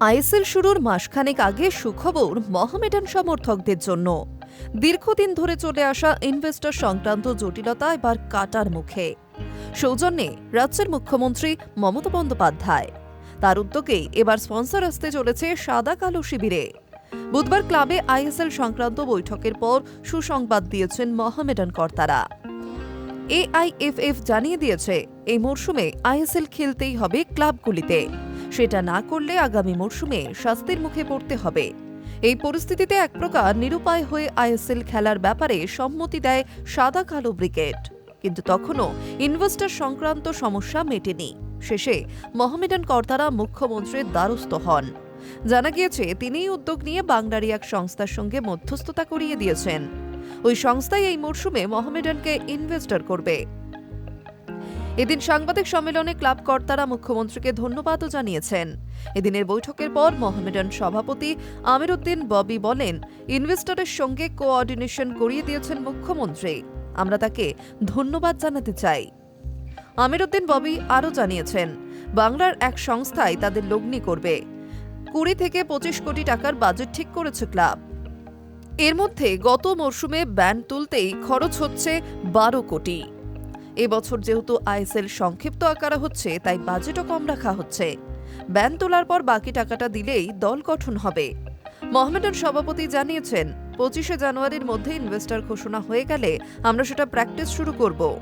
ISL শুরুর মাসখানেক আগে সুখবর মোহামেডান সমর্থকদের জন্য। দীর্ঘদিন ধরে চলে আসা ইনভেস্টর সংক্রান্ত জটিলতা এবার কাটার মুখে। সৌজন্যে রাজ্যের মুখ্যমন্ত্রী মমতা বন্দ্যোপাধ্যায়। তার উদ্যোগেই এবার স্পন্সর আসতে চলেছে সাদা কালো শিবিরে। বুধবার ক্লাবে আইএসএল সংক্রান্ত বৈঠকের পর সুসংবাদ দিয়েছেন মোহামেডান কর্তারা। এআইএফএফ জানিয়ে দিয়েছে, এই মরশুমে আইএসএল খেলতেই হবে ক্লাবগুলিতে। সেটা না করলে আগামী মরশুমে শাস্তির মুখে পড়তে হবে। এই পরিস্থিতিতে এক প্রকার নিরুপায় হয়ে আইএসএল খেলার ব্যাপারে সম্মতি দেয় সাদা কালো ব্রিগেড। কিন্তু তখনও ইনভেস্টর সংক্রান্ত সমস্যা মেটেনি। শেষে মোহামেডান কর্তারা মুখ্যমন্ত্রীর দ্বারস্থ হন। জানা গিয়েছে, তিনিই উদ্যোগ নিয়ে বাংলারই এক সংস্থার সঙ্গে মধ্যস্থতা করিয়ে দিয়েছেন। ওই সংস্থাই এই মরশুমে মোহামেডানকে ইনভেস্টর করবে। এদিন সাংবাদিক সম্মেলনে ক্লাব কর্তারা মুখ্যমন্ত্রীকে ধন্যবাদও জানিয়েছেন। এদিনের বৈঠকের পর মোহামেডান সভাপতি আমির উদ্দিন ববি বলেন, ইনভেস্টরের সঙ্গে কোঅর্ডিনেশন করিয়ে দিয়েছেন মুখ্যমন্ত্রী। আমরা তাকে ধন্যবাদ জানাতে চাই। আমির উদ্দিন ববি আরও জানিয়েছেন, বাংলার এক সংস্থায় তাদের লগ্নি করবে। 20 থেকে 25 কোটি টাকার বাজেট ঠিক করেছে ক্লাব। এর মধ্যে গত মরশুমে ব্যান্ড তুলতেই খরচ হচ্ছে 12 কোটি। এবছর যেহেতু আইএসএল সংক্ষিপ্ত আকারে হচ্ছে, তাই বাজেটও কম রাখা হচ্ছে। ব্যান্ড তোলার পর বাকি টাকাটা দিলেই দল গঠন হবে। মোহামেডান সভাপতি জানিয়েছেন, 25শে জানুয়ারির মধ্যে ইনভেস্টর ঘোষণা হয়ে গেলে আমরা সেটা প্র্যাকটিস শুরু করব।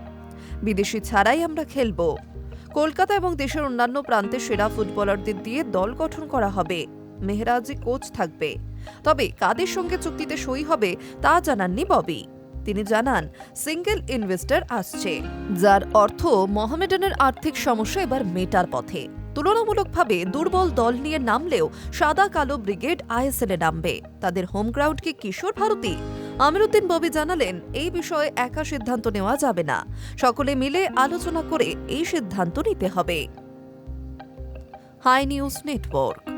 বিদেশি ছাড়াই আমরা খেলব। কলকাতা এবং দেশের অন্যান্য প্রান্তে সেরা ফুটবলারদের দিয়ে দল গঠন করা হবে। মেহরাজি কোচ থাকবে। তবে কাদের সঙ্গে চুক্তিতে সই হবে তা জানাননি ববি। তিনি জানান, সিঙ্গেল ইনভেস্টর আসছে, যার অর্থ মোহামেডানের আর্থিক সমস্যা এবার মেটার পথে। তুলনামূলকভাবে দুর্বল দল নিয়ে নামলেও সাদা কালো ব্রিগেড আইএসএল এ নামবে। তাদের হোম গ্রাউন্ড কি কিশোর ভারতী? আমির উদ্দিন ববি জানালেন, এই বিষয়ে একা সিদ্ধান্ত নেওয়া যাবে না। সকলে মিলে আলোচনা করে এই সিদ্ধান্ত নিতে হবে। Hi News network.